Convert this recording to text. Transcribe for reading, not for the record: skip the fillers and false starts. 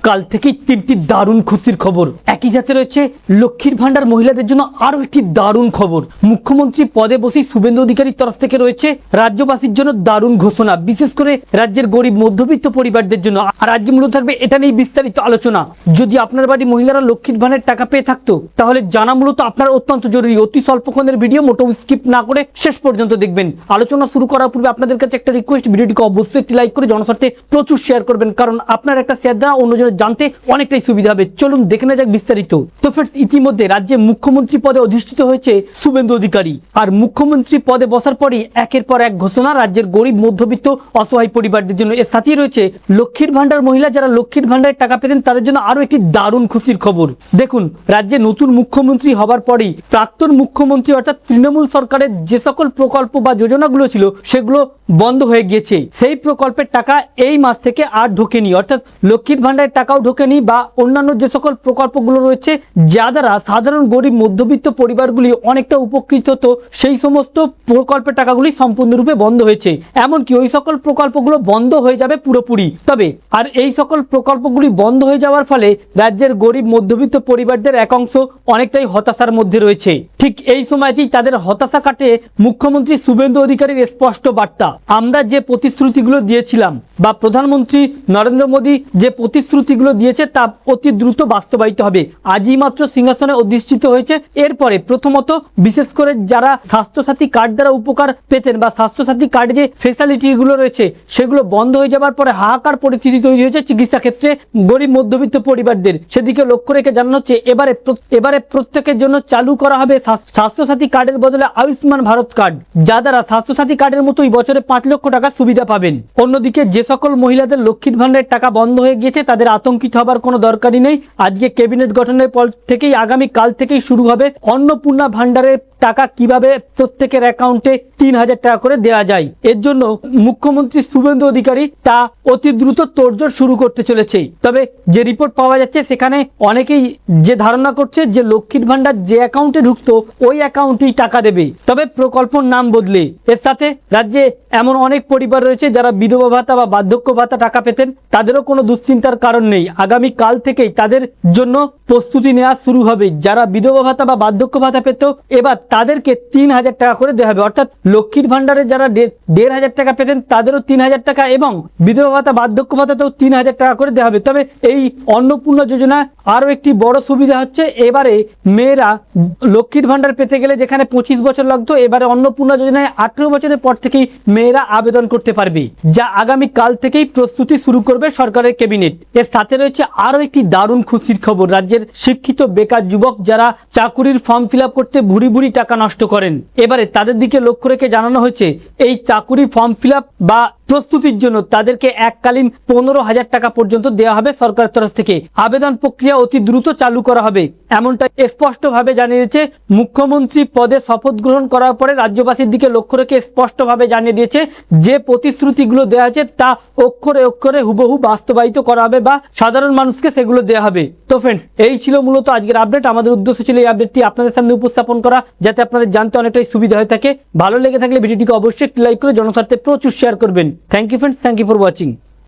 কাল থেকেই তিনটি দারুণ খুশির খবর। একই সাথে রয়েছে লক্ষ্মীর ভান্ডার মহিলাদের জন্য আরো একটি দারুণ খবর। মুখ্যমন্ত্রী পদে বসেই শুভেন্দু অধিকারীর তরফ থেকে রয়েছে রাজ্যবাসীর জন্য দারুণ ঘোষণা, বিশেষ করে রাজ্যের গরিব মধ্যবিত্ত পরিবারদের জন্য। আর আজকে মূলত থাকবে এটা নিয়ে বিস্তারিত আলোচনা। যদি আপনার বাড়ি মহিলারা লক্ষ্মীর ভান্ডারের টাকা পেয়ে থাকতো তাহলে জানা মূলত আপনার অত্যন্ত জরুরি। অতি স্বল্পক্ষণের ভিডিও, মোটেও স্কিপ না করে শেষ পর্যন্ত দেখবেন। আলোচনা শুরু করার পূর্বে আপনাদের কাছে একটা রিকোয়েস্ট, ভিডিওটিকে অবশ্যই একটি লাইক করে জনস্বার্থে প্রচুর শেয়ার করবেন, কারণ আপনার একটা শেয়ার দেওয়া অন্যজনের জানতে অনেকটাই সুবিধা হবে। চলুন দেখে নেওয়া যাক বিস্তারিত। তো ফ্রেন্ডস, ইতিমধ্যে রাজ্যে মুখ্যমন্ত্রী পদে অধিষ্ঠিত হয়েছে শুভেন্দু অধিকারী। আর মুখ্যমন্ত্রী পদে বসার পরই একের পর এক ঘোষণা রাজ্যের গরিব মধ্যবিত্ত অসহায় পরিবারদের জন্য। এর সাথেই রয়েছে লক্ষ্মীর ভান্ডার মহিলা যারা লক্ষ্মীর ভান্ডারের টাকা পেতেন তাদের জন্য আরো একটি দারুণ খুশির খবর। দেখুন, রাজ্যে নতুন মুখ্যমন্ত্রী হবার পরেই প্রাক্তন মুখ্যমন্ত্রী অর্থাৎ তৃণমূল সরকারের যে সকল প্রকল্প বা যোজনাগুলো ছিল সেগুলো বন্ধ হয়ে গিয়েছে। সেই প্রকল্পের টাকা এই মাস থেকে আর ঢোকেনি, অর্থাৎ লক্ষ্মীর ভান্ডারের টাকাও ঢোকেনি বা অন্যান্য যে সকল প্রকল্পগুলো রয়েছে যা দ্বারা সাধারণ গরিব মধ্যবিত্ত পরিবারগুলি অনেকটা উপকৃত হতো, সেই সমস্ত প্রকল্পের টাকাগুলি সম্পূর্ণরূপে বন্ধ হয়েছে। এমনকি ওই সকল প্রকল্পগুলো বন্ধ হয়ে যাবে পুরোপুরি। তবে আর এই সকল প্রকল্পগুলি বন্ধ হয়ে যাওয়ার ফলে রাজ্যের গরিব মধ্যবিত্ত পরিবারদের এক অংশ অনেকটাই হতাশার মধ্যে রয়েছে। ঠিক এই সময়তেই তাদের হতাশা কাটিয়ে মুখ্যমন্ত্রী শুভেন্দু অধিকারীর স্পষ্ট বার্তা, আমরা যে প্রতিশ্রুতিগুলো দিয়েছিলাম বা প্রধানমন্ত্রী নরেন্দ্র মোদী যে প্রতিশ্রুতিগুলো দিয়েছে তা অতি দ্রুত বাস্তবায়িত হবে। আজই মাত্র সিংহাসনে অধিষ্ঠিত হয়েছে। এরপরে প্রথমত বিশেষ করে যারা স্বাস্থ্যসাথী কার্ড দ্বারা উপকার পেতেন বা স্বাস্থ্যসাথী কার্ডে যে ফেসিলিটিগুলো রয়েছে সেগুলো বন্ধ হয়ে যাবার পরে হাহাকার পরিস্থিতি তৈরি হয়েছে চিকিৎসা ক্ষেত্রে গরিব মধ্যবিত্ত পরিবারদের। সেদিকে লক্ষ্য রেখে জানানো হচ্ছে এবারে প্রত্যেকের জন্য চালু করা হবে স্বাস্থ্যসাথী কার্ডের বদলে আয়ুষ্মান ভারত কার্ড, যা দ্বারা স্বাস্থ্যসাথী কার্ডের মতোই বছরে 5 লক্ষ টাকা সুবিধা পাবেন। অন্যদিকে যে সকল মহিলাদের লক্ষ্মীর ভান্ডারের টাকা বন্ধ হয়ে গিয়েছে তাদের আতঙ্কিত হবার কোনো দরকারই নেই। আজকে ক্যাবিনেট গঠনের পর থেকেই আগামী কাল থেকেই শুরু হবে অন্নপূর্ণা ভান্ডারের টাকা কিভাবে প্রত্যেকের অ্যাকাউন্টে 3000 টাকা করে দেওয়া যায়। এর জন্য মুখ্যমন্ত্রী শুভেন্দু অধিকারী তা অতি দ্রুত তোড়জোড় শুরু করতে চলেছে। তবে যে রিপোর্ট পাওয়া যাচ্ছে সেখানে অনেকেই যে ধারণা করছে যে লক্ষ্মীর ভান্ডার যে অ্যাকাউন্টে ঢুকতো ওই অ্যাকাউন্টেই টাকা দেবে, তবে প্রকল্পের নাম বদলে। এর সাথে রাজ্যে এমন অনেক পরিবার রয়েছে যারা বিধবা ভাতা বা বার্ধক্য ভাতা টাকা পেতেন, তাদেরও কোনো দুশ্চিন্তার কারণ নেই। আগামী কাল থেকেই তাদের জন্য প্রস্তুতি নেওয়া শুরু হবে। যারা বিধবা ভাতা বা বার্ধক্য ভাতা পেত এবার তাদেরকে 3000 টাকা করে দেওয়া হবে, অর্থাৎ লক্ষ্মীর ভান্ডারে যারা 1500 টাকা পেতেন তাদেরও 3000 টাকা এবং বিধবা ভাতা বার্ধক্য ভাতাতেও 3000 টাকা করে দেওয়া হবে। তবে এই অন্নপূর্ণা যোজনা আরো একটি বড় সুবিধা হচ্ছে, এবারে মেয়েরা লক্ষ্মীর ভান্ডার পেতে গেলে যেখানে 25 বছর লাগতো, এবারে অন্নপূর্ণা যোজনায় 18 বছরের পর থেকেই মেয়েরা আবেদন করতে পারবে, যা আগামী কাল থেকেই প্রস্তুতি শুরু করবে সরকারের ক্যাবিনেট। এর সাথে রয়েছে আরো একটি দারুণ খুশির খবর। রাজ্যের শিক্ষিত বেকার যুবক যারা চাকুরির ফর্ম ফিল আপ করতে ভুরি ভুরি টাকা নষ্ট করেন, এবারে তাদের দিকে লক্ষ্য রেখে জানানো হয়েছে এই চাকুরি ফর্ম ফিল আপ বা প্রস্তুতির জন্য তাদেরকে এককালীন 15,000 টাকা পর্যন্ত দেওয়া হবে সরকারের তরফ থেকে। আবেদন প্রক্রিয়া অতি দ্রুত চালু করা হবে, এমনটা স্পষ্টভাবে জানিয়েছে মুখ্যমন্ত্রী পদে শপথ গ্রহণ করার পরে। রাজ্যবাসীর দিকে লক্ষ্য রেখে স্পষ্টভাবে জানিয়ে দিয়েছে যে প্রতিশ্রুতিগুলো দেওয়া হয়েছে তা অক্ষরে অক্ষরে হুবহু বাস্তবায়িত করা হবে বা সাধারণ মানুষকে সেগুলো দেওয়া হবে। তো ফ্রেন্ডস, এই ছিল মূলত আজকের আপডেট। আমাদের উদ্দেশ্য ছিল এই আপডেটটি আপনাদের সামনে উপস্থাপন করা, যাতে আপনাদের জানতে অনেকটাই সুবিধা হয়ে থাকে। ভালো লেগে থাকলে ভিডিওটিকে অবশ্যই লাইক করে জনস্বার্থে প্রচুর শেয়ার করবেন। Thank you friends, thank you for watching.